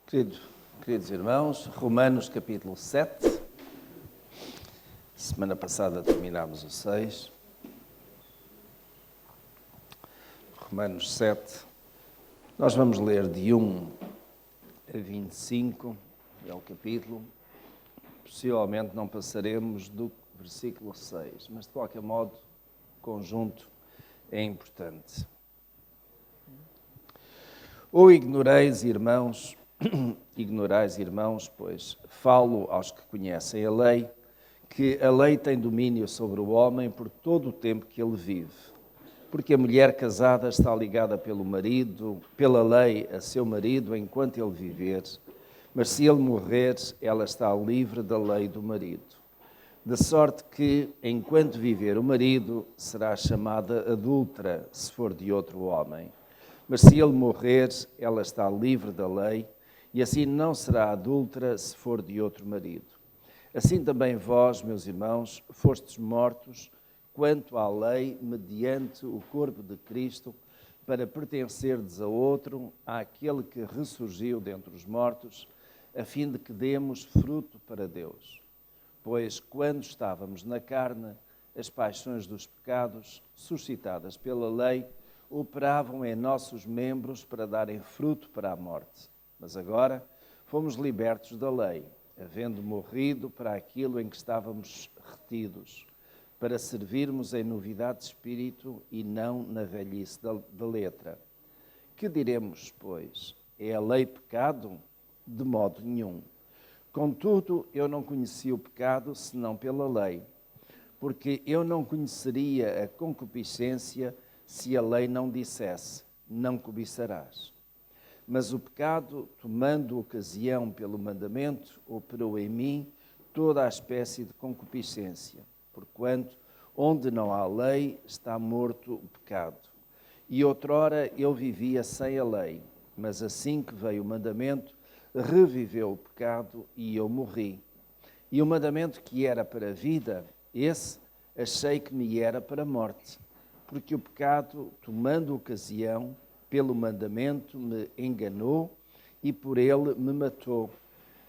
Queridos irmãos, Romanos capítulo 7. Semana passada terminámos o 6. Romanos 7. Nós vamos ler de 1 a 25, é o capítulo. Possivelmente não passaremos do versículo 6, mas de qualquer modo, o conjunto é importante. Ou ignorais, irmãos, pois falo aos que conhecem a lei, que a lei tem domínio sobre o homem por todo o tempo que ele vive. Porque a mulher casada está ligada pela lei, a seu marido enquanto ele viver, mas se ele morrer, ela está livre da lei do marido. De sorte que, enquanto viver o marido, será chamada adúltera, se for de outro homem. Mas se ele morrer, ela está livre da lei, e assim não será adúltera se for de outro marido. Assim também vós, meus irmãos, fostes mortos quanto à lei, mediante o corpo de Cristo, para pertencerdes a outro, àquele que ressurgiu dentre os mortos, a fim de que demos fruto para Deus. Pois, quando estávamos na carne, as paixões dos pecados, suscitadas pela lei, operavam em nossos membros para darem fruto para a morte. Mas agora fomos libertos da lei, havendo morrido para aquilo em que estávamos retidos, para servirmos em novidade de espírito e não na velhice da letra. Que diremos, pois? É a lei pecado? De modo nenhum. Contudo, eu não conheci o pecado senão pela lei, porque eu não conheceria a concupiscência se a lei não dissesse, não cobiçarás. Mas o pecado, tomando ocasião pelo mandamento, operou em mim toda a espécie de concupiscência, porquanto, onde não há lei, está morto o pecado. E outrora eu vivia sem a lei, mas assim que veio o mandamento, reviveu o pecado e eu morri. E o mandamento que era para a vida, esse achei que me era para a morte, porque o pecado, tomando ocasião pelo mandamento, me enganou e por ele me matou.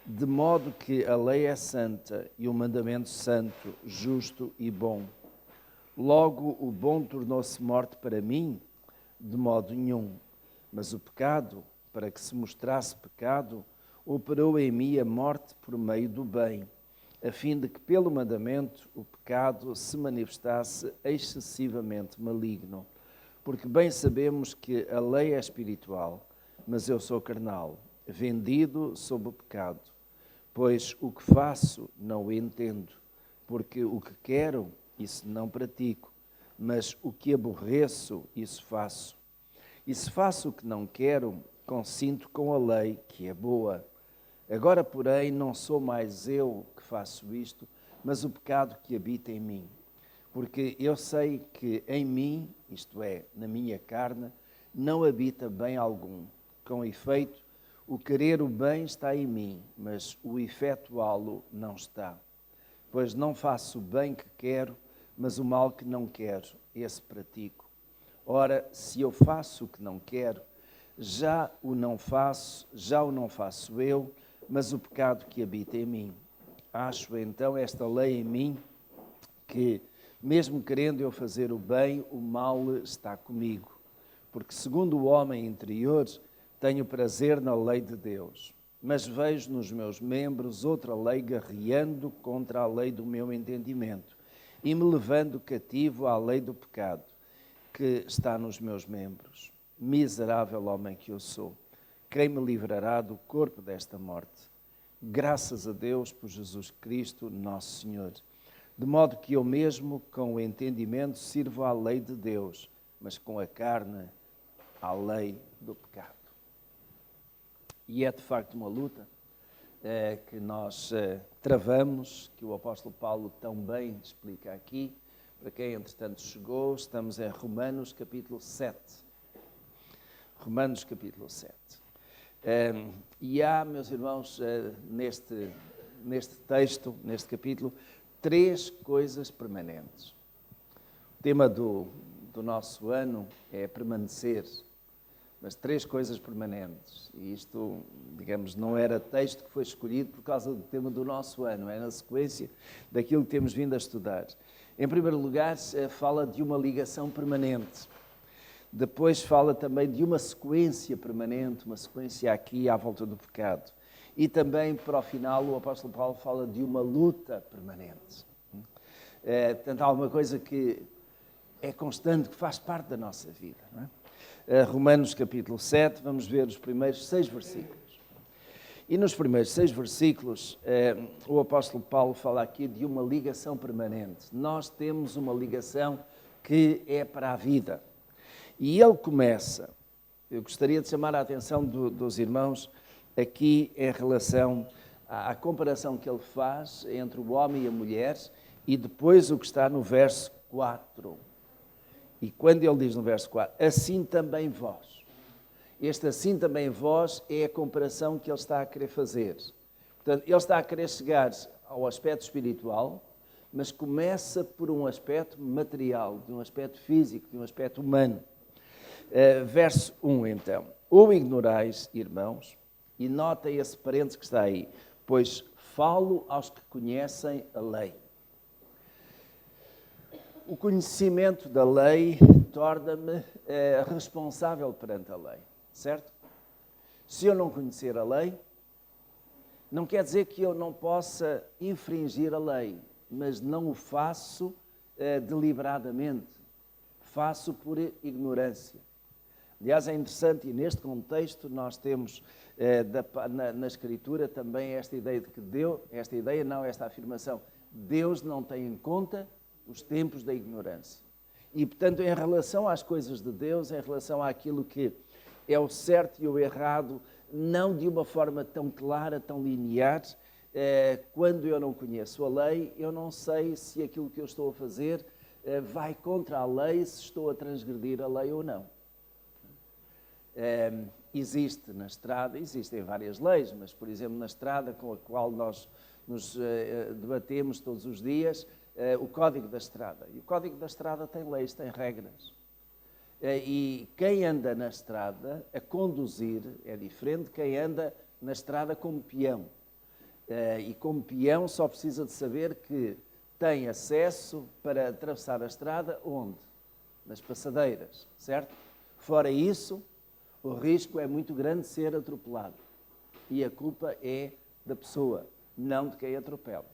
De modo que a lei é santa e o mandamento santo, justo e bom. Logo, o bom tornou-se morte para mim? De modo nenhum. Mas o pecado, para que se mostrasse pecado, operou em mim a morte por meio do bem, a fim de que pelo mandamento o pecado se manifestasse excessivamente maligno. Porque bem sabemos que a lei é espiritual, mas eu sou carnal, vendido sob o pecado. Pois o que faço não o entendo, porque o que quero, isso não pratico, mas o que aborreço, isso faço. E se faço o que não quero, consinto com a lei, que é boa. Agora, porém, não sou mais eu que faço isto, mas o pecado que habita em mim. Porque eu sei que em mim, isto é, na minha carne, não habita bem algum. Com efeito, o querer o bem está em mim, mas o efetuá-lo não está. Pois não faço o bem que quero, mas o mal que não quero, esse pratico. Ora, se eu faço o que não quero, já o não faço eu, mas o pecado que habita em mim. Acho então esta lei em mim, que, mesmo querendo eu fazer o bem, o mal está comigo. Porque, segundo o homem interior, tenho prazer na lei de Deus. Mas vejo nos meus membros outra lei guerreando contra a lei do meu entendimento e me levando cativo à lei do pecado que está nos meus membros. Miserável homem que eu sou, quem me livrará do corpo desta morte? Graças a Deus por Jesus Cristo, nosso Senhor. De modo que eu mesmo, com o entendimento, sirvo à lei de Deus, mas com a carne, à lei do pecado. E é de facto uma luta que nós travamos, que o apóstolo Paulo tão bem explica aqui. Para quem, entretanto, chegou, estamos em Romanos capítulo 7. Romanos capítulo 7. E há, meus irmãos, neste texto, neste capítulo, 3 coisas permanentes. O tema do nosso ano é permanecer. mas 3 coisas permanentes. E isto, digamos, não era texto que foi escolhido por causa do tema do nosso ano, é na sequência daquilo que temos vindo a estudar. Em primeiro lugar, fala de uma ligação permanente. Depois fala também de uma sequência permanente, uma sequência aqui à volta do pecado. E também, para o final, o apóstolo Paulo fala de uma luta permanente. Portanto, há alguma coisa que é constante, que faz parte da nossa vida. Não é? Romanos capítulo 7, vamos ver os primeiros 6 versículos. E nos primeiros 6 versículos, o apóstolo Paulo fala aqui de uma ligação permanente. Nós temos uma ligação que é para a vida. E ele começa, eu gostaria de chamar a atenção dos irmãos aqui em relação à comparação que ele faz entre o homem e a mulher e depois o que está no verso 4. E quando ele diz no verso 4, assim também vós. Este assim também vós é a comparação que ele está a querer fazer. Portanto, ele está a querer chegar ao aspecto espiritual, mas começa por um aspecto material, de um aspecto físico, de um aspecto humano. Verso 1, então. Ou ignorais, irmãos, e notem esse parênteses que está aí, pois falo aos que conhecem a lei. O conhecimento da lei torna-me responsável perante a lei, certo? Se eu não conhecer a lei, não quer dizer que eu não possa infringir a lei, mas não o faço deliberadamente, faço por ignorância. Aliás, é interessante, e neste contexto nós temos na Escritura também esta ideia de que Deus, esta afirmação, Deus não tem em conta os tempos da ignorância. E, portanto, em relação às coisas de Deus, em relação àquilo que é o certo e o errado, não de uma forma tão clara, tão linear, quando eu não conheço a lei, eu não sei se aquilo que eu estou a fazer vai contra a lei, se estou a transgredir a lei ou não. Existe na estrada, existem várias leis, mas, por exemplo, na estrada com a qual nós nos debatemos todos os dias, o Código da Estrada. E o Código da Estrada tem leis, tem regras. E quem anda na estrada a conduzir é diferente de quem anda na estrada como peão. E como peão só precisa de saber que tem acesso para atravessar a estrada onde? Nas passadeiras, certo? Fora isso, o risco é muito grande de ser atropelado. E a culpa é da pessoa, não de quem atropela.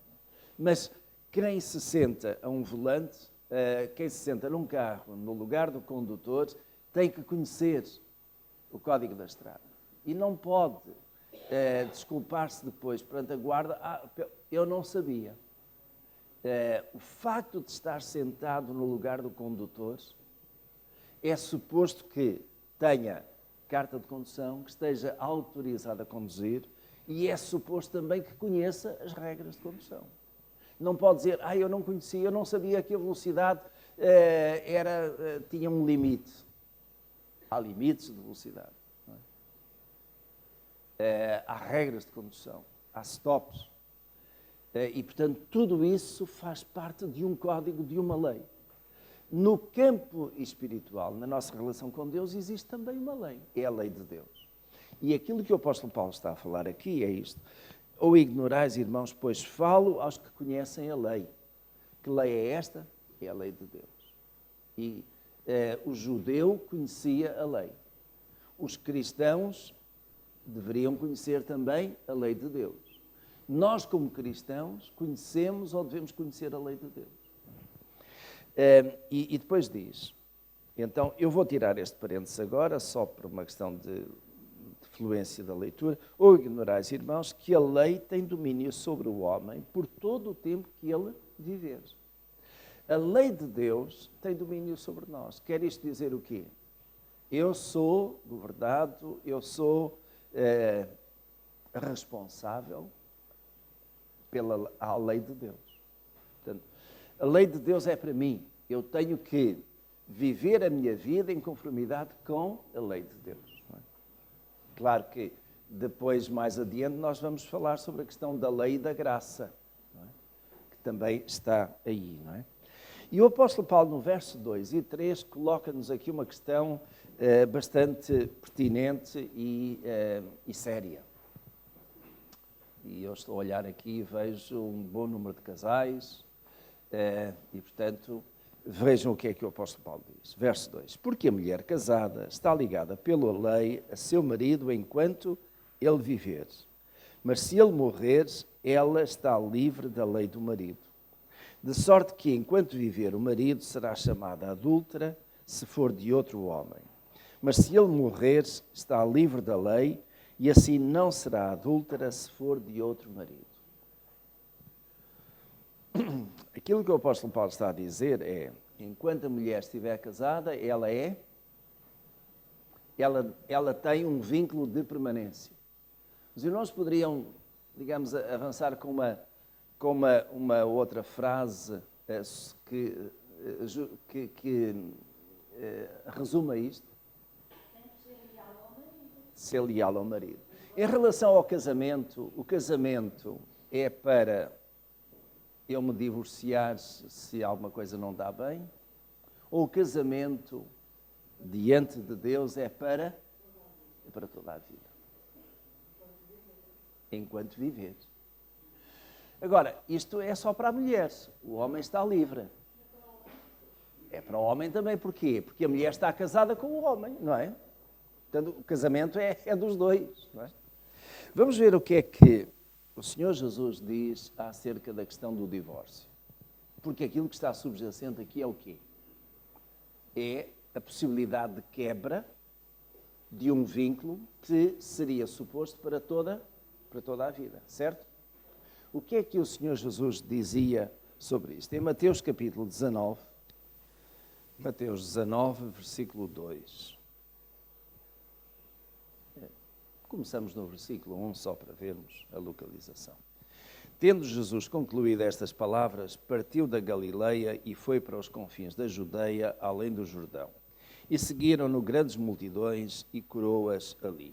Mas quem se senta a um volante, quem se senta num carro, no lugar do condutor, tem que conhecer o Código da Estrada. E não pode desculpar-se depois perante a guarda, eu não sabia. O facto de estar sentado no lugar do condutor é suposto que tenha carta de condução, que esteja autorizado a conduzir e é suposto também que conheça as regras de condução. Não pode dizer, eu não conhecia, eu não sabia que a velocidade tinha um limite. Há limites de velocidade. Não é? Há regras de condução, há stops. E, portanto, tudo isso faz parte de um código, de uma lei. No campo espiritual, na nossa relação com Deus, existe também uma lei. É a lei de Deus. E aquilo que o apóstolo Paulo está a falar aqui é isto. Ou ignorais, irmãos, pois falo aos que conhecem a lei. Que lei é esta? É a lei de Deus. E o judeu conhecia a lei. Os cristãos deveriam conhecer também a lei de Deus. Nós, como cristãos, conhecemos ou devemos conhecer a lei de Deus. E depois diz, então eu vou tirar este parênteses agora, só por uma questão de fluência da leitura, ou ignorais, irmãos, que a lei tem domínio sobre o homem por todo o tempo que ele viver. A lei de Deus tem domínio sobre nós. Quer isto dizer o quê? Eu sou governado, eu sou responsável pela lei de Deus. Portanto, a lei de Deus é para mim. Eu tenho que viver a minha vida em conformidade com a lei de Deus. Não é? Claro que depois, mais adiante, nós vamos falar sobre a questão da lei e da graça, não é? Que também está aí. Não é? E o apóstolo Paulo, no verso 2 e 3, coloca-nos aqui uma questão bastante pertinente e séria. E eu estou a olhar aqui e vejo um bom número de casais e, portanto, vejam o que é que o apóstolo Paulo diz. Verso 2. Porque a mulher casada está ligada pela lei a seu marido enquanto ele viver. Mas se ele morrer, ela está livre da lei do marido. De sorte que, enquanto viver, o marido será chamada adúltera se for de outro homem. Mas se ele morrer, está livre da lei e assim não será adúltera se for de outro marido. Aquilo que o apóstolo Paulo está a dizer é, enquanto a mulher estiver casada, ela tem um vínculo de permanência. Os irmãos poderiam, digamos, avançar com uma outra frase que resuma isto. Ser leal ao marido. Em relação ao casamento, o casamento é para eu me divorciar se alguma coisa não dá bem? Ou o casamento diante de Deus é para toda a vida? Enquanto viver. Agora, isto é só para a mulher. O homem está livre. É para o homem também. Porquê? Porque a mulher está casada com o homem, não é? Portanto, o casamento é dos dois, não é? Vamos ver o que é que o Senhor Jesus diz acerca da questão do divórcio. Porque aquilo que está subjacente aqui é o quê? É a possibilidade de quebra de um vínculo que seria suposto para toda a vida, certo? O que é que o Senhor Jesus dizia sobre isto? Em Mateus capítulo 19, Mateus 19, versículo 2. Começamos no versículo 1, só para vermos a localização. Tendo Jesus concluído estas palavras, partiu da Galileia e foi para os confins da Judeia, além do Jordão. E seguiram-no grandes multidões e curou-as ali.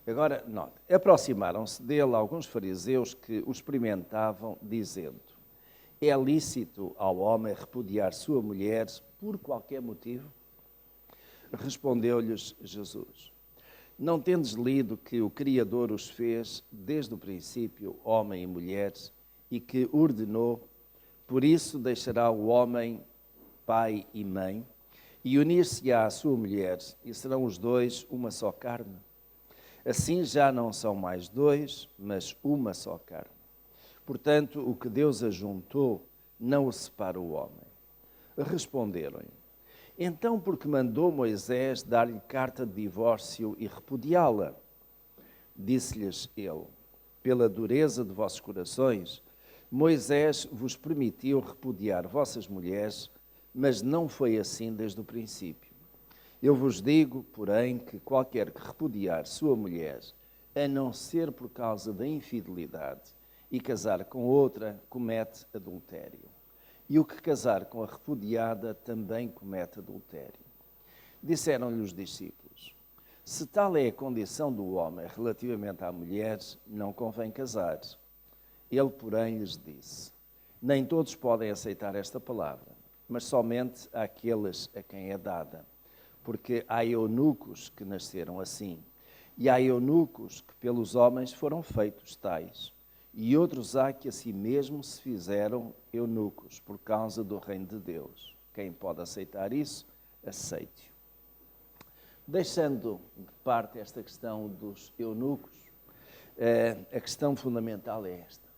Agora, note, aproximaram-se dele alguns fariseus que o experimentavam, dizendo: é lícito ao homem repudiar sua mulher por qualquer motivo? Respondeu-lhes Jesus: não tendes lido que o Criador os fez desde o princípio, homem e mulher, e que ordenou, por isso deixará o homem pai e mãe, e unir-se-á à sua mulher, e serão os dois uma só carne? Assim já não são mais dois, mas uma só carne. Portanto, o que Deus ajuntou, não o separa o homem. Responderam-lhe: então, porque mandou Moisés dar-lhe carta de divórcio e repudiá-la? Disse-lhes ele: pela dureza de vossos corações, Moisés vos permitiu repudiar vossas mulheres, mas não foi assim desde o princípio. Eu vos digo, porém, que qualquer que repudiar sua mulher, a não ser por causa da infidelidade, e casar com outra, comete adultério. E o que casar com a repudiada também comete adultério. Disseram-lhe os discípulos: se tal é a condição do homem relativamente à mulher, não convém casar. Ele, porém, lhes disse: nem todos podem aceitar esta palavra, mas somente àqueles a quem é dada. Porque há eunucos que nasceram assim, e há eunucos que pelos homens foram feitos tais, e outros há que a si mesmo se fizeram eunucos por causa do reino de Deus. Quem pode aceitar isso, aceite-o. Deixando de parte esta questão dos eunucos, a questão fundamental é esta.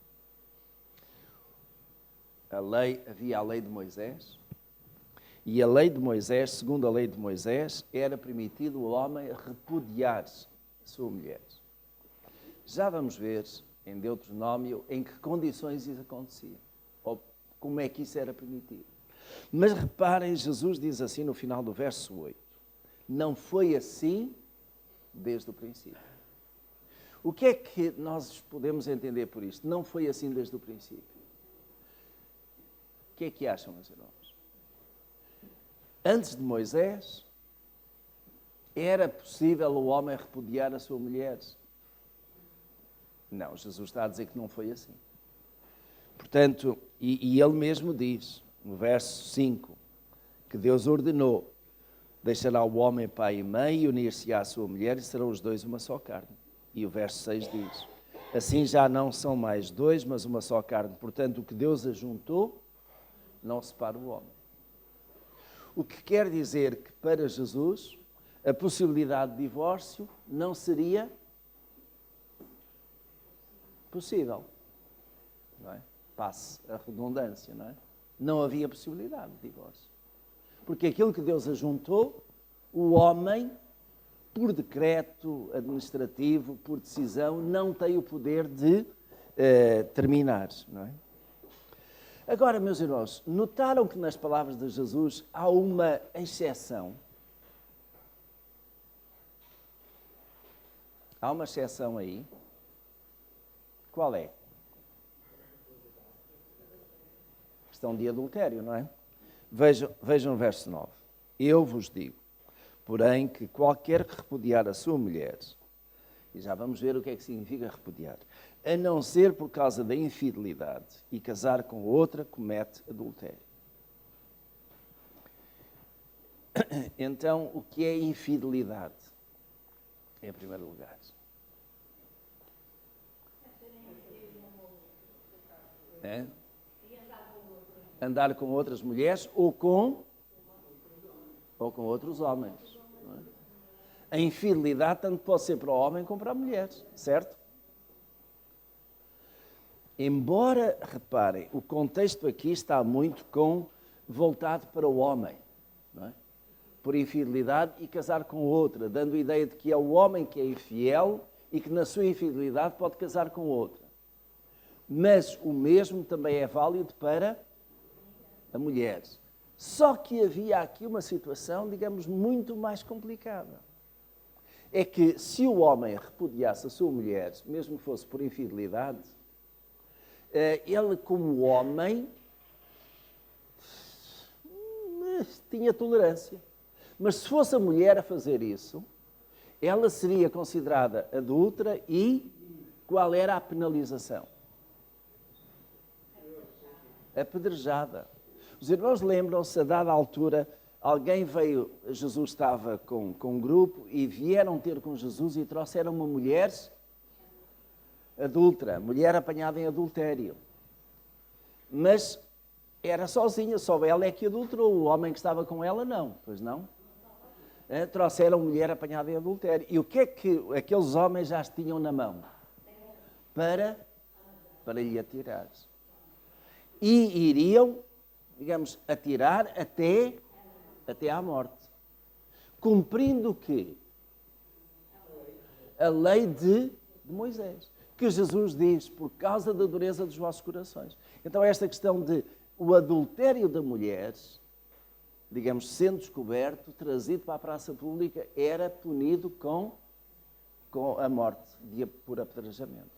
Havia a lei de Moisés, e a lei de Moisés, segundo a lei de Moisés, era permitido o homem repudiar a sua mulher. Já vamos ver em Deuteronômio em que condições isso acontecia, ou como é que isso era permitido. Mas reparem, Jesus diz assim no final do verso 8, não foi assim desde o princípio. O que é que nós podemos entender por isto? Não foi assim desde o princípio. O que é que acham, meus irmãos? Antes de Moisés, era possível o homem repudiar a sua mulher? Não, Jesus está a dizer que não foi assim. Portanto, e ele mesmo diz, no verso 5, que Deus ordenou: deixará o homem pai e mãe e unir-se-á à sua mulher e serão os dois uma só carne. E o verso 6 diz: assim já não são mais dois, mas uma só carne. Portanto, o que Deus ajuntou, não separa o homem. O que quer dizer que para Jesus a possibilidade de divórcio não seria possível. Não é? Passe a redundância, não é? Não havia possibilidade de divórcio. Porque aquilo que Deus ajuntou, o homem, por decreto administrativo, por decisão, não tem o poder de terminar, não é? Agora, meus irmãos, notaram que nas palavras de Jesus há uma exceção? Há uma exceção aí. Qual é? Questão de adultério, não é? Vejam o verso 9. Eu vos digo, porém, que qualquer que repudiar a sua mulher, e já vamos ver o que é que significa repudiar, a não ser por causa da infidelidade e casar com outra, comete adultério. Então, o que é infidelidade? Em primeiro lugar. É? Andar com outras mulheres ou com outros homens. Não é? A infidelidade tanto pode ser para o homem como para a mulher, certo? Embora, reparem, o contexto aqui está muito voltado para o homem, não é? Por infidelidade e casar com outra, dando a ideia de que é o homem que é infiel e que na sua infidelidade pode casar com outra. Mas o mesmo também é válido para a mulher. Só que havia aqui uma situação, digamos, muito mais complicada. É que se o homem repudiasse a sua mulher, mesmo que fosse por infidelidade, ele, como homem, tinha tolerância. Mas se fosse a mulher a fazer isso, ela seria considerada adúltera e qual era a penalização? Apedrejada. Os irmãos lembram-se, a dada altura, alguém veio, Jesus estava com um grupo e vieram ter com Jesus e trouxeram uma mulher adúltera, mulher apanhada em adultério. Mas era sozinha, só ela é que adulterou, o homem que estava com ela não, pois não? Trouxeram mulher apanhada em adultério. E o que é que aqueles homens já tinham na mão? Para lhe atirar. E iriam, digamos, atirar até à morte. Cumprindo o quê? A lei de Moisés. Que Jesus diz, por causa da dureza dos vossos corações. Então esta questão de o adultério da mulher, digamos, sendo descoberto, trazido para a praça pública, era punido com a morte por apedrejamento.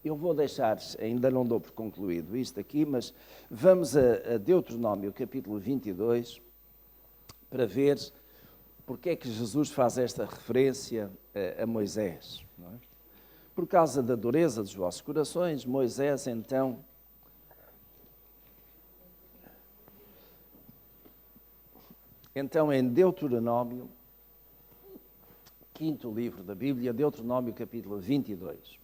Eu vou deixar, ainda não dou por concluído isto aqui, mas vamos a Deuteronômio, capítulo 22, para ver porque é que Jesus faz esta referência a Moisés. Não é? Por causa da dureza dos vossos corações, Moisés, então, em Deuteronômio, quinto livro da Bíblia, Deuteronômio, capítulo 22.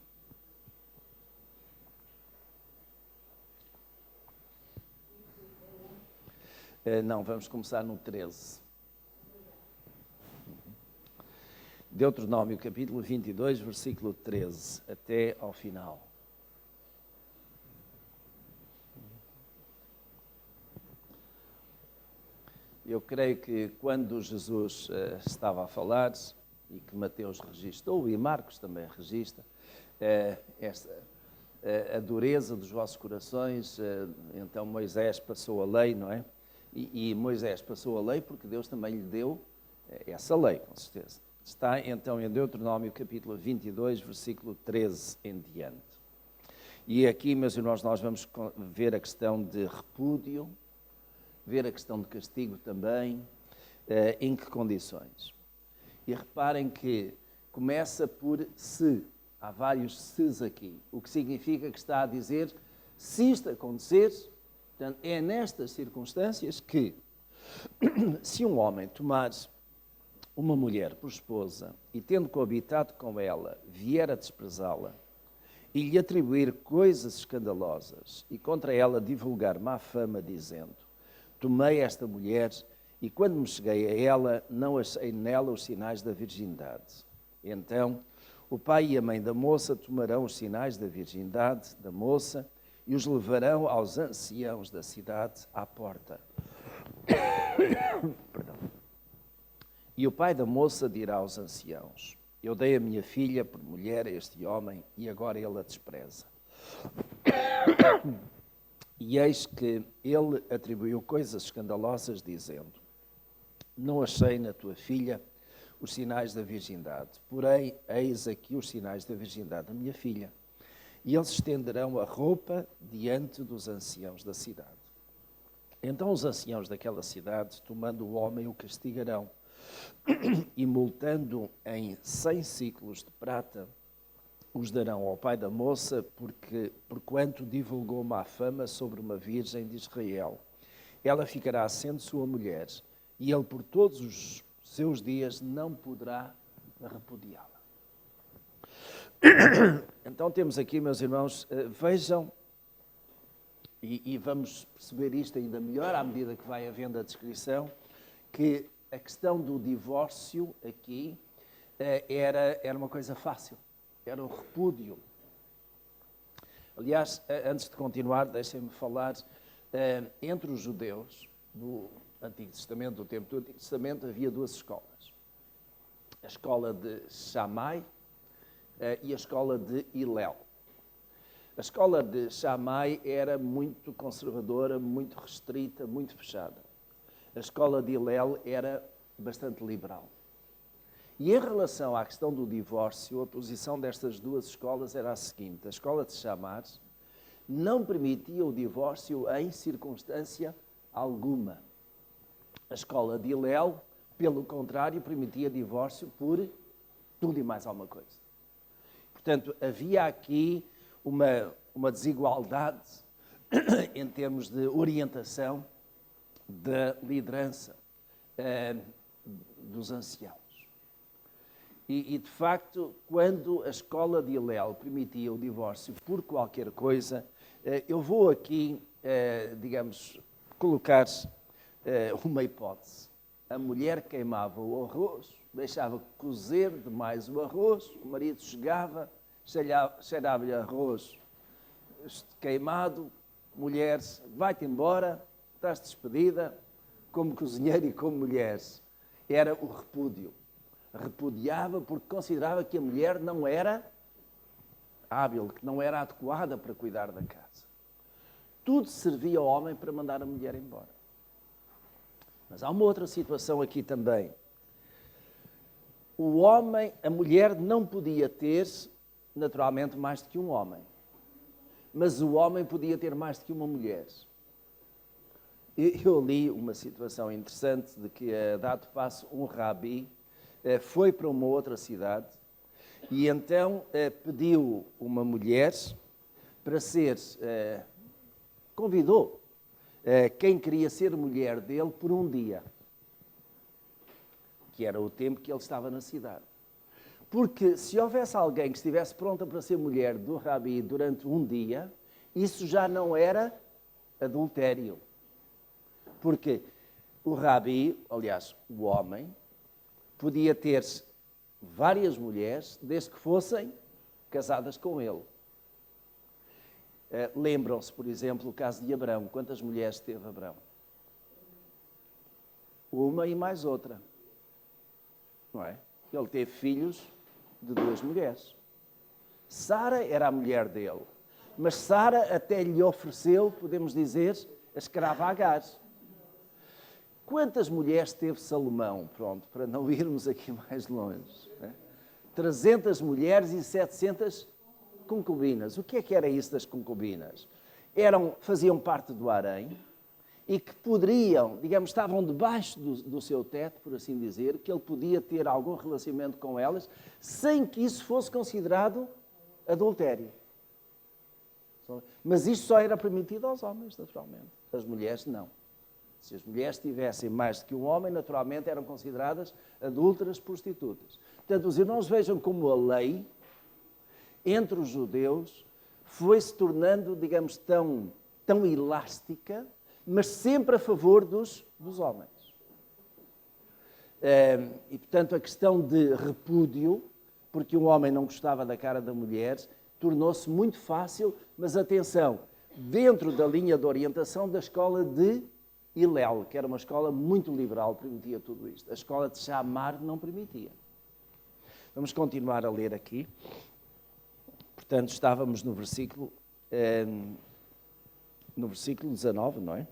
Não, vamos começar no 13. Deuteronômio, capítulo 22, versículo 13, até ao final. Eu creio que quando Jesus estava a falar, e que Mateus registou, e Marcos também registra, a dureza dos vossos corações, então Moisés passou a lei, não é? E Moisés passou a lei porque Deus também lhe deu essa lei, com certeza. Está então em Deuteronômio capítulo 22, versículo 13 em diante. E aqui, meus irmãos, nós vamos ver a questão de repúdio, ver a questão de castigo também, em que condições. E reparem que começa por se, há vários se's aqui, o que significa que está a dizer, se isto acontecer, Portanto, é nestas circunstâncias que, se um homem tomar uma mulher por esposa e, tendo coabitado com ela, vier a desprezá-la e lhe atribuir coisas escandalosas e contra ela divulgar má fama, dizendo: tomei esta mulher e, quando me cheguei a ela, não achei nela os sinais da virgindade. Então, o pai e a mãe da moça tomarão os sinais da virgindade da moça e os levarão aos anciãos da cidade à porta. Perdão. E o pai da moça dirá aos anciãos: eu dei a minha filha por mulher a este homem e agora ele a despreza. E eis que ele atribuiu coisas escandalosas, dizendo: não achei na tua filha os sinais da virgindade, porém eis aqui os sinais da virgindade da minha filha. E eles estenderão a roupa diante dos anciãos da cidade. Então os anciãos daquela cidade, tomando o homem, o castigarão, e multando em 100 siclos de prata, os darão ao pai da moça, porquanto divulgou má fama sobre uma virgem de Israel. Ela ficará sendo sua mulher, e ele por todos os seus dias não poderá repudiá-la. Então temos aqui, meus irmãos, vejam, e vamos perceber isto ainda melhor à medida que vai havendo a descrição, que a questão do divórcio aqui era uma coisa fácil, era o repúdio. Aliás, antes de continuar, deixem-me falar, entre os judeus do Antigo Testamento, do tempo do Antigo Testamento, havia duas escolas. A escola de Shammai e a escola de Hillel. A escola de Shammai era muito conservadora, muito restrita, muito fechada. A escola de Hillel era bastante liberal. E em relação à questão do divórcio, a posição destas duas escolas era a seguinte: a escola de Shammai não permitia o divórcio em circunstância alguma. A escola de Hillel, pelo contrário, permitia divórcio por tudo e mais alguma coisa. Portanto, havia aqui uma desigualdade em termos de orientação da liderança dos anciãos. E, de facto, quando a escola de Hillel permitia o divórcio por qualquer coisa, eu vou aqui, digamos, colocar uma hipótese. A mulher queimava o arroz, deixava cozer demais o arroz, o marido chegava, cheirava-lhe arroz queimado, mulher, vai-te embora, estás despedida, como cozinheira e como mulher. Era o repúdio. Repudiava porque considerava que a mulher não era hábil, que não era adequada para cuidar da casa. Tudo servia ao homem para mandar a mulher embora. Mas há uma outra situação aqui também. O homem, a mulher não podia ter, naturalmente, mais do que um homem. Mas o homem podia ter mais do que uma mulher. Eu li uma situação interessante de que, a dado passo, um rabi foi para uma outra cidade e então pediu uma mulher para ser, convidou quem queria ser mulher dele por um dia, que era o tempo que ele estava na cidade. Porque se houvesse alguém que estivesse pronta para ser mulher do rabi durante um dia, isso já não era adultério. Porque o rabi, aliás, o homem, podia ter várias mulheres, desde que fossem casadas com ele. Lembram-se, por exemplo, o caso de Abraão. Quantas mulheres teve Abraão? Uma e mais outra. Não é? Ele teve filhos de 2 mulheres. Sara era a mulher dele. Mas Sara até lhe ofereceu, podemos dizer, a escrava Agar. Quantas mulheres teve Salomão? Pronto, para não irmos aqui mais longe. Né? 300 mulheres e 700 concubinas. O que era isso das concubinas? Faziam parte do harém e que poderiam, digamos, estavam debaixo do seu teto, por assim dizer, que ele podia ter algum relacionamento com elas sem que isso fosse considerado adultério. Mas isto só era permitido aos homens, naturalmente. As mulheres, não. Se as mulheres tivessem mais do que um homem, naturalmente eram consideradas adúlteras, prostitutas. Portanto, os irmãos vejam como a lei, entre os judeus, foi se tornando, digamos, tão elástica, mas sempre a favor dos homens. E, portanto, a questão de repúdio, porque um homem não gostava da cara da mulher, tornou-se muito fácil, mas atenção, dentro da linha de orientação da escola de Hillel, que era uma escola muito liberal, permitia tudo isto. A escola de Shammar não permitia. Vamos continuar a ler aqui. Portanto, estávamos no versículo 19, não é?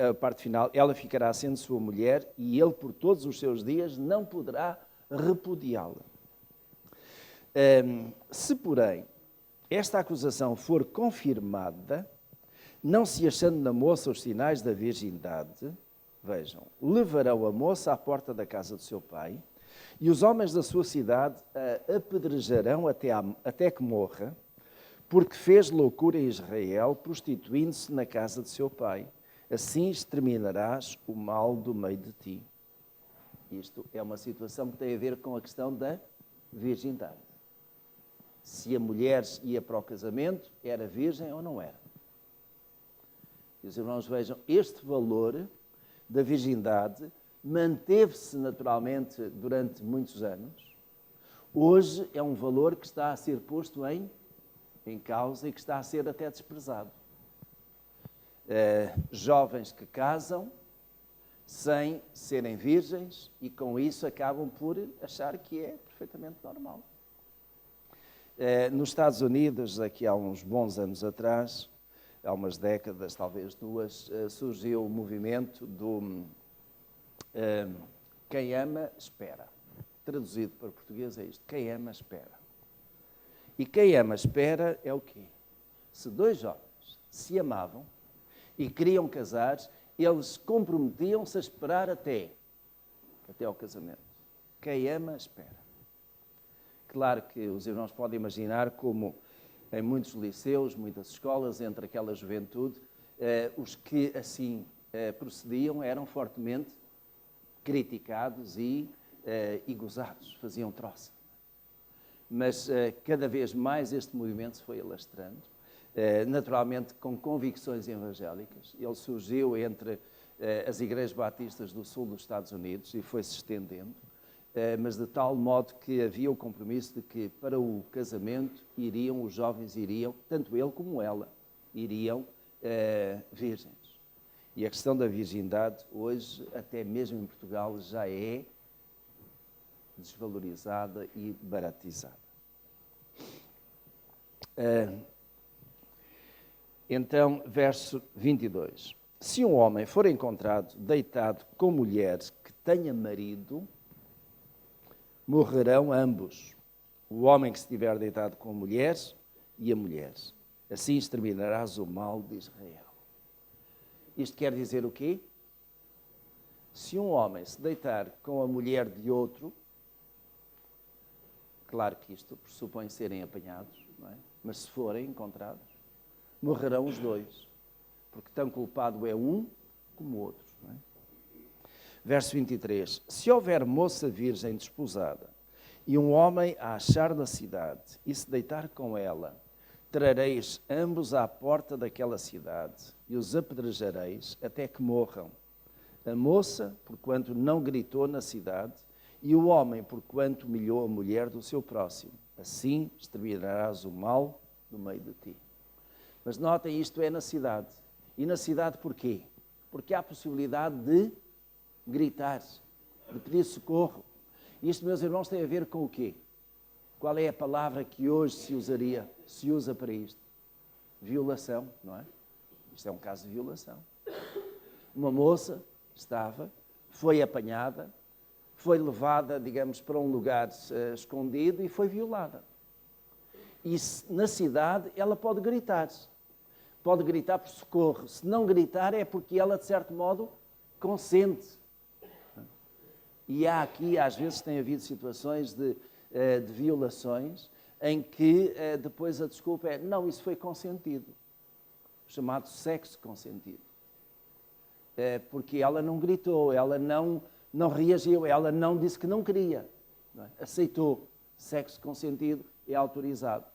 A parte final, ela ficará sendo sua mulher e ele por todos os seus dias não poderá repudiá-la. Se, porém, esta acusação for confirmada, não se achando na moça os sinais da virgindade, vejam, levarão a moça à porta da casa do seu pai e os homens da sua cidade a apedrejarão até que morra, porque fez loucura em Israel, prostituindo-se na casa de seu pai. Assim exterminarás o mal do meio de ti. Isto é uma situação que tem a ver com a questão da virgindade. Se a mulher ia para o casamento, era virgem ou não era. E os irmãos vejam, este valor da virgindade manteve-se naturalmente durante muitos anos. Hoje é um valor que está a ser posto em causa e que está a ser até desprezado. Jovens que casam sem serem virgens e com isso acabam por achar que é perfeitamente normal. Nos Estados Unidos, aqui há uns bons anos atrás, há umas décadas, talvez duas, surgiu o movimento do quem ama, espera. Traduzido para português é isto, quem ama, espera. E quem ama, espera é o quê? Se dois jovens se amavam e queriam casar, eles comprometiam-se a esperar até ao casamento. Quem ama, espera. Claro que os irmãos podem imaginar como em muitos liceus, muitas escolas, entre aquela juventude, os que assim procediam eram fortemente criticados e gozados, faziam troça. Mas cada vez mais este movimento se foi alastrando, naturalmente com convicções evangélicas. Ele surgiu entre as igrejas batistas do sul dos Estados Unidos e foi se estendendo, mas de tal modo que havia o compromisso de que para o casamento os jovens iriam, tanto ele como ela, iriam virgens. E a questão da virgindade hoje, até mesmo em Portugal, já é desvalorizada e baratizada. Então, verso 22. Se um homem for encontrado deitado com mulher que tenha marido, morrerão ambos, o homem que estiver deitado com mulheres e a mulher. Assim exterminarás o mal de Israel. Isto quer dizer o quê? Se um homem se deitar com a mulher de outro, claro que isto pressupõe serem apanhados, não é? Mas se forem encontrados, morrerão os dois, porque tão culpado é um como o outro. Não é? Verso 23. Se houver moça virgem desposada e um homem a achar na cidade e se deitar com ela, trareis ambos à porta daquela cidade e os apedrejareis até que morram. A moça, porquanto não gritou na cidade, e o homem, porquanto humilhou a mulher do seu próximo. Assim exterminarás o mal do meio de ti. Mas notem, isto é na cidade. E na cidade porquê? Porque há a possibilidade de gritar, de pedir socorro. Isto, meus irmãos, tem a ver com o quê? Qual é a palavra que hoje se usa para isto? Violação, não é? Isto é um caso de violação. Uma moça foi apanhada, foi levada, digamos, para um lugar escondido e foi violada. E na cidade ela pode gritar por socorro. Se não gritar é porque ela, de certo modo, consente. E há aqui, às vezes, tem havido situações de violações em que depois a desculpa é, não, isso foi consentido, chamado sexo consentido. Porque ela não gritou, ela não reagiu, ela não disse que não queria. Não é? Aceitou. Sexo consentido é autorizado.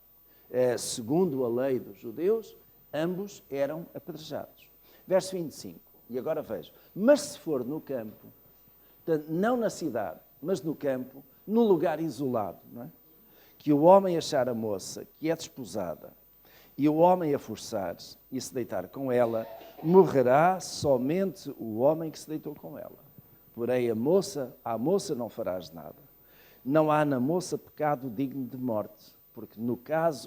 Segundo a lei dos judeus, ambos eram apedrejados. Verso 25, e agora vejo. Mas se for no campo, portanto, não na cidade, mas no campo, num lugar isolado, não é? Que o homem achar a moça que é desposada e o homem a forçar e se deitar com ela, morrerá somente o homem que se deitou com ela. Porém, à moça não farás nada. Não há na moça pecado digno de morte, porque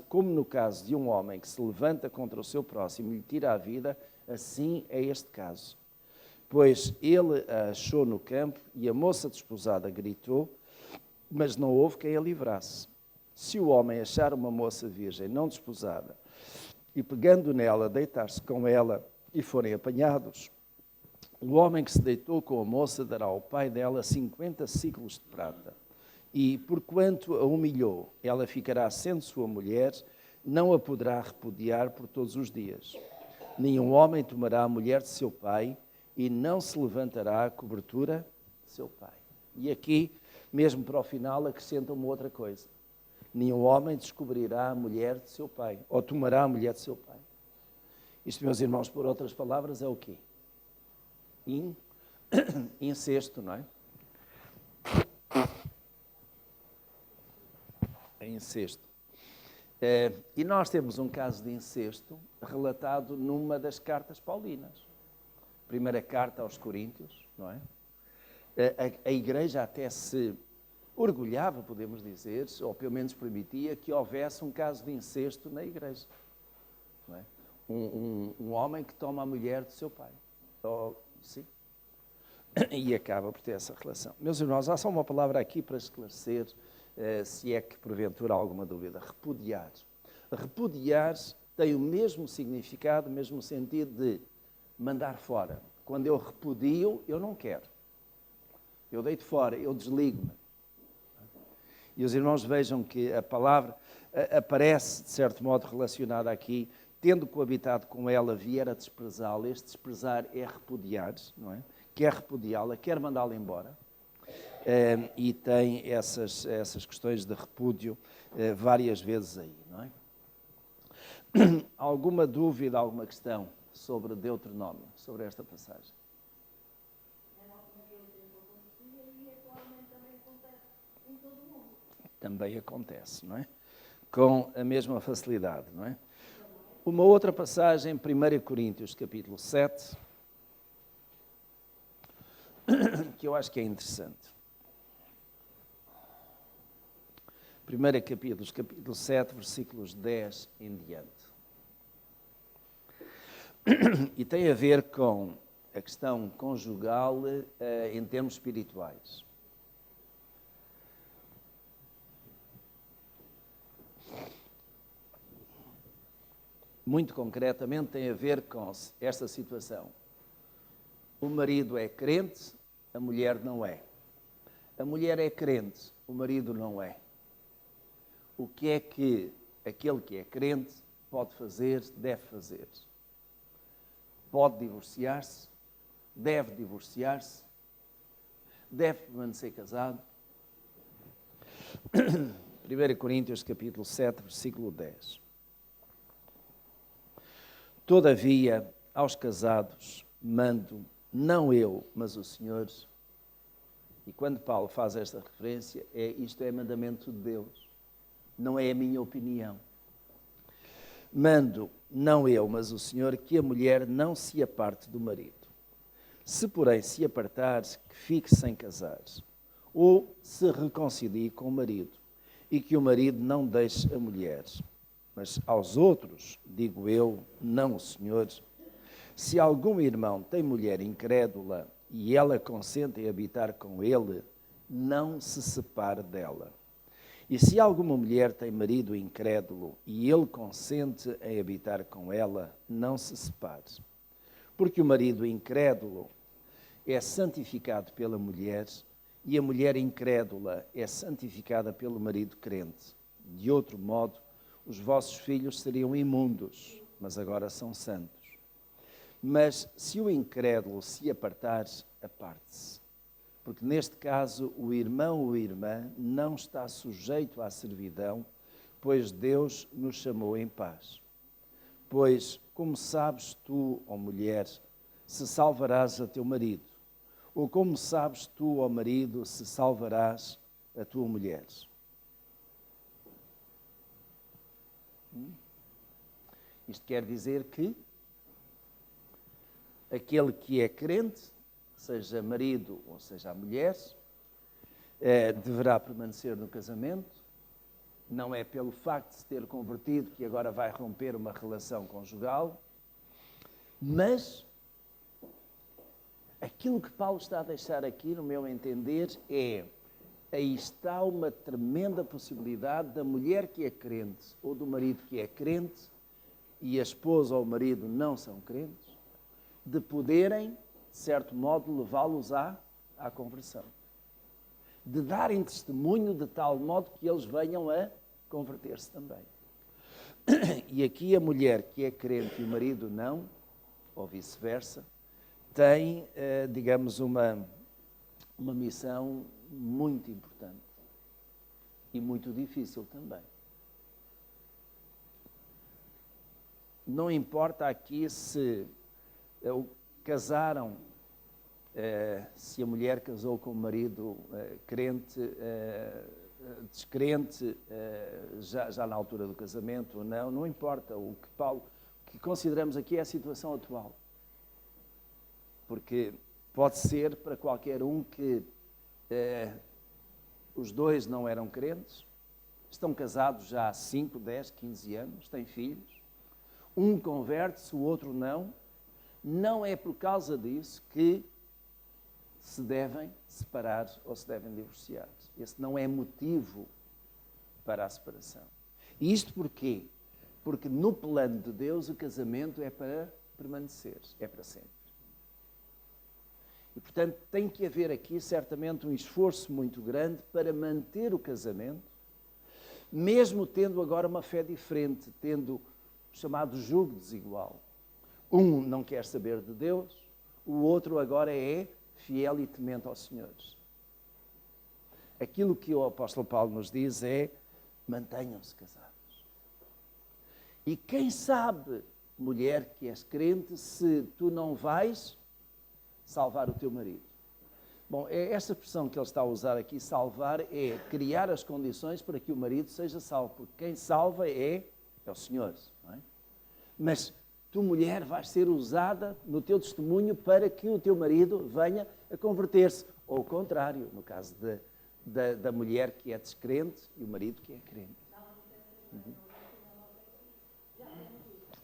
como no caso de um homem que se levanta contra o seu próximo e lhe tira a vida, assim é este caso. Pois ele a achou no campo e a moça desposada gritou, mas não houve quem a livrasse. Se o homem achar uma moça virgem não desposada e pegando nela, deitar-se com ela e forem apanhados, o homem que se deitou com a moça dará ao pai dela 50 siclos de prata. E, porquanto a humilhou, ela ficará sendo sua mulher, não a poderá repudiar por todos os dias. Nenhum homem tomará a mulher de seu pai e não se levantará a cobertura de seu pai. E aqui, mesmo para o final, acrescenta uma outra coisa. Nenhum homem descobrirá a mulher de seu pai, ou tomará a mulher de seu pai. Isto, meus irmãos, por outras palavras, é o quê? Incesto, não é? É incesto. E nós temos um caso de incesto relatado numa das cartas paulinas. Primeira carta aos Coríntios, não é? A igreja até se orgulhava, podemos dizer, ou pelo menos permitia, que houvesse um caso de incesto na igreja. Não é? Um homem que toma a mulher do seu pai. Sim. E acaba por ter essa relação. Meus irmãos, há só uma palavra aqui para esclarecer, se é que porventura há alguma dúvida. Repudiar. Repudiar tem o mesmo significado, o mesmo sentido de mandar fora. Quando eu repudio, eu não quero. Eu deito fora, eu desligo-me. E os irmãos vejam que a palavra aparece, de certo modo, relacionada aqui, tendo coabitado com ela, vier a desprezá-la. Este desprezar é repudiar, não é? Quer repudiá-la, quer mandá-la embora. E tem essas questões de repúdio várias vezes aí, não é? Alguma dúvida, alguma questão sobre Deuteronômio, sobre esta passagem? Também acontece, não é? Com a mesma facilidade, não é? Uma outra passagem, 1 Coríntios, capítulo 7, que eu acho que é interessante. 1 capítulo 7, versículos 10 em diante. E tem a ver com a questão conjugal em termos espirituais. Muito concretamente tem a ver com esta situação. O marido é crente, a mulher não é. A mulher é crente, o marido não é. O que é que aquele que é crente pode fazer, deve fazer? Pode divorciar-se? Deve divorciar-se? Deve permanecer casado? 1 Coríntios capítulo 7, versículo 10. Todavia, aos casados, mando, não eu, mas o Senhor. E quando Paulo faz esta referência, isto é mandamento de Deus. Não é a minha opinião. Mando, não eu, mas o Senhor, que a mulher não se aparte do marido. Se, porém, se apartar, que fique sem casar. Ou se reconcilie com o marido, e que o marido não deixe a mulher. Mas aos outros, digo eu, não o Senhor, se algum irmão tem mulher incrédula e ela consente em habitar com ele, não se separe dela. E se alguma mulher tem marido incrédulo e ele consente em habitar com ela, não se separe. Porque o marido incrédulo é santificado pela mulher e a mulher incrédula é santificada pelo marido crente. De outro modo, os vossos filhos seriam imundos, mas agora são santos. Mas se o incrédulo se apartar, aparte-se. Porque neste caso o irmão ou irmã não está sujeito à servidão, pois Deus nos chamou em paz. Pois, como sabes tu, ó mulher, se salvarás a teu marido? Ou como sabes tu, ó marido, se salvarás a tua mulher? Isto quer dizer que aquele que é crente, seja marido ou seja a mulher, deverá permanecer no casamento. Não é pelo facto de se ter convertido que agora vai romper uma relação conjugal, mas aquilo que Paulo está a deixar aqui, no meu entender, aí está uma tremenda possibilidade da mulher que é crente ou do marido que é crente e a esposa ou o marido não são crentes, de poderem, de certo modo, levá-los à conversão. De darem testemunho de tal modo que eles venham a converter-se também. E aqui a mulher que é crente e o marido não, ou vice-versa, tem, digamos, uma missão muito importante e muito difícil também. Não importa aqui se casaram, se a mulher casou com o marido crente, descrente, já na altura do casamento ou não, não importa. O que consideramos aqui é a situação atual. Porque pode ser para qualquer um que os dois não eram crentes, estão casados já há 5, 10, 15 anos, têm filhos, um converte-se, o outro não. Não é por causa disso que se devem separar ou se devem divorciar. Esse não é motivo para a separação. E isto porquê? Porque no plano de Deus o casamento é para permanecer, é para sempre. E, portanto, tem que haver aqui certamente um esforço muito grande para manter o casamento, mesmo tendo agora uma fé diferente, tendo o chamado jugo desigual. Um não quer saber de Deus, o outro agora é fiel e temente ao Senhor. Aquilo que o apóstolo Paulo nos diz é: mantenham-se casados. E quem sabe, mulher que és crente, se tu não vais salvar o teu marido. Bom, esta expressão que ele está a usar aqui, salvar, é criar as condições para que o marido seja salvo, porque quem salva é o Senhor, não é? Mas tu, mulher, vais ser usada no teu testemunho para que o teu marido venha a converter-se. Ou o contrário, no caso da mulher que é descrente e o marido que é crente.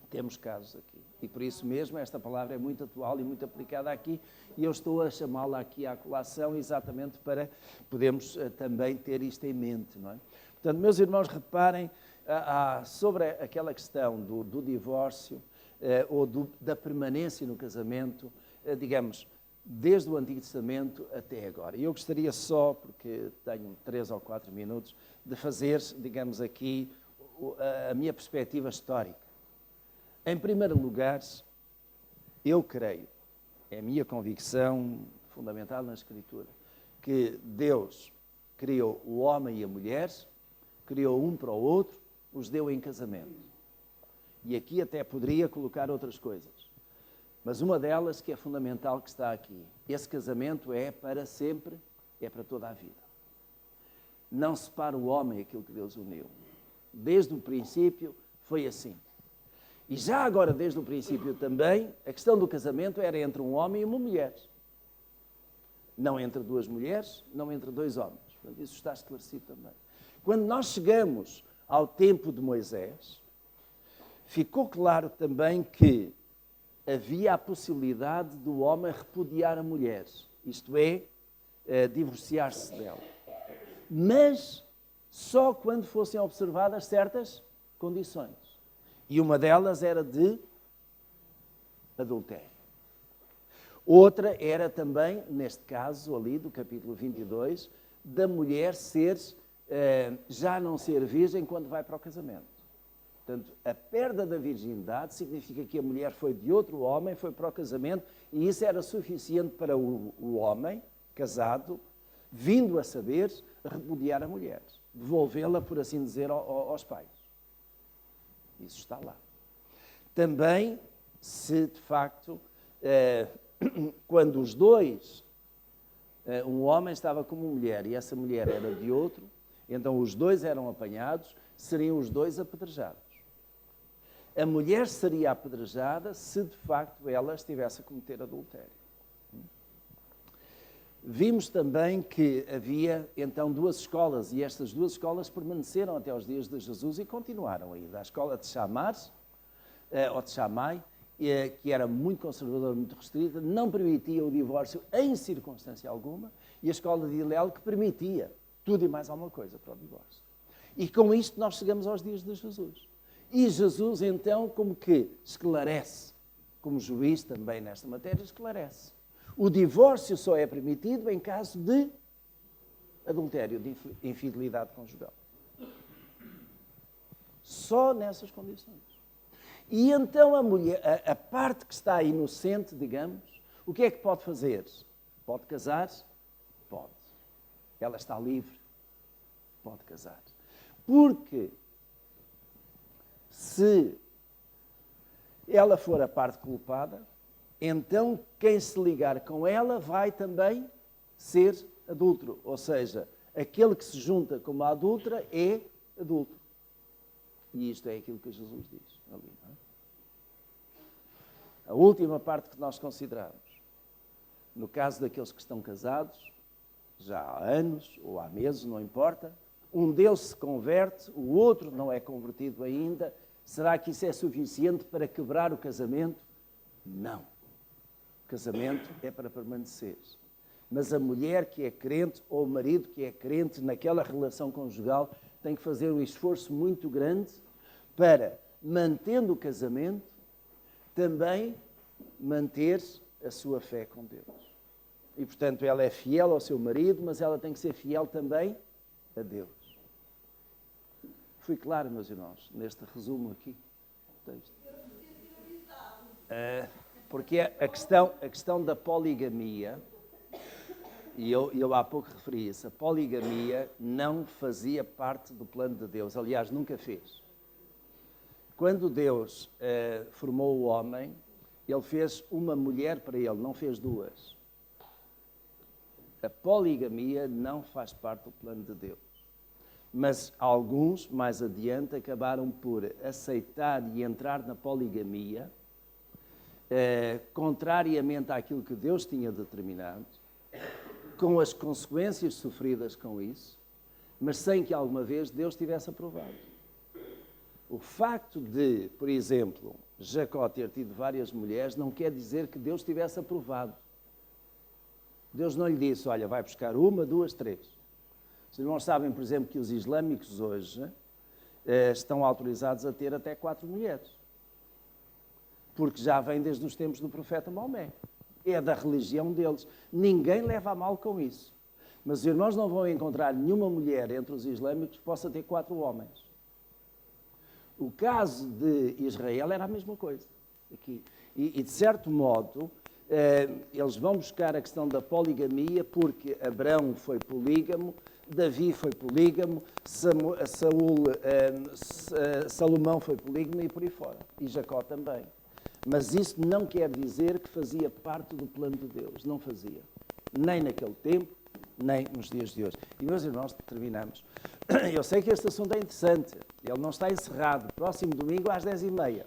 Temos casos aqui. E por isso mesmo esta palavra é muito atual e muito aplicada aqui, e eu estou a chamá-la aqui à colação exatamente para podermos também ter isto em mente, não é? Portanto, meus irmãos, reparem sobre aquela questão do divórcio ou da permanência no casamento, digamos, desde o Antigo Testamento até agora. E eu gostaria só, porque tenho 3 ou 4 minutos, de fazer, digamos aqui, a minha perspectiva histórica. Em primeiro lugar, eu creio, é a minha convicção fundamentada na Escritura, que Deus criou o homem e a mulher, criou um para o outro, os deu em casamento. E aqui até poderia colocar outras coisas. Mas uma delas que é fundamental que está aqui. Esse casamento é para sempre, é para toda a vida. Não separa o homem aquilo que Deus uniu. Desde o princípio foi assim. E já agora, desde o princípio também, a questão do casamento era entre um homem e uma mulher. Não entre 2 mulheres, não entre 2 homens. Portanto, isso está esclarecido também. Quando nós chegamos ao tempo de Moisés, ficou claro também que havia a possibilidade do homem repudiar a mulher, isto é, divorciar-se dela. Mas só quando fossem observadas certas condições. E uma delas era de adultério. Outra era também, neste caso ali do capítulo 22, da mulher ser já não ser virgem quando vai para o casamento. Portanto, a perda da virgindade significa que a mulher foi de outro homem, foi para o casamento, e isso era suficiente para o homem, casado, vindo a saber, repudiar a mulher, devolvê-la, por assim dizer, aos pais. Isso está lá. Também, se de facto, quando os dois, um homem estava com uma mulher e essa mulher era de outro, então os dois eram apanhados, seriam os dois apedrejados. A mulher seria apedrejada se de facto ela estivesse a cometer adultério. Vimos também que havia então duas escolas, e estas duas escolas permaneceram até aos dias de Jesus e continuaram ainda. A escola de Shammai, ou de Shammai, que era muito conservadora, muito restrita, não permitia o divórcio em circunstância alguma, e a escola de Hillel, que permitia tudo e mais alguma coisa para o divórcio. E com isto nós chegamos aos dias de Jesus. E Jesus, então, como que esclarece, como juiz também nesta matéria, esclarece. O divórcio só é permitido em caso de adultério, de infidelidade conjugal. Só nessas condições. E então a mulher, a parte que está inocente, digamos, o que é que pode fazer? Pode casar? Pode. Ela está livre? Pode casar. Porque se ela for a parte culpada, então quem se ligar com ela vai também ser adúltero. Ou seja, aquele que se junta com uma adúltera é adúltero. E isto é aquilo que Jesus diz ali, não é? A última parte que nós consideramos, no caso daqueles que estão casados, já há anos ou há meses, não importa, um deles se converte, o outro não é convertido ainda. Será que isso é suficiente para quebrar o casamento? Não. O casamento é para permanecer. Mas a mulher que é crente ou o marido que é crente naquela relação conjugal tem que fazer um esforço muito grande para, mantendo o casamento, também manter a sua fé com Deus. E, portanto, ela é fiel ao seu marido, mas ela tem que ser fiel também a Deus. Fui claro, meus irmãos, neste resumo aqui. Porque a questão da poligamia, e eu há pouco referi isso, a poligamia não fazia parte do plano de Deus, aliás, nunca fez. Quando Deus formou o homem, ele fez uma mulher para ele, não fez duas. A poligamia não faz parte do plano de Deus. Mas alguns, mais adiante, acabaram por aceitar e entrar na poligamia, contrariamente àquilo que Deus tinha determinado, com as consequências sofridas com isso, mas sem que alguma vez Deus tivesse aprovado. O facto de, por exemplo, Jacó ter tido várias mulheres não quer dizer que Deus tivesse aprovado. Deus não lhe disse, olha, vai buscar uma, duas, três. Os irmãos sabem, por exemplo, que os islâmicos hoje estão autorizados a ter até 4 mulheres. Porque já vem desde os tempos do profeta Maomé. É da religião deles. Ninguém leva a mal com isso. Mas os irmãos não vão encontrar nenhuma mulher entre os islâmicos que possa ter 4 homens. O caso de Israel era a mesma coisa. Aqui. E de certo modo, eles vão buscar a questão da poligamia porque Abrão foi polígamo, Davi foi polígamo, Salomão foi polígamo e por aí fora. E Jacó também. Mas isso não quer dizer que fazia parte do plano de Deus. Não fazia. Nem naquele tempo, nem nos dias de hoje. E, meus irmãos, terminamos. Eu sei que este assunto é interessante. Ele não está encerrado. Próximo domingo às 10h30.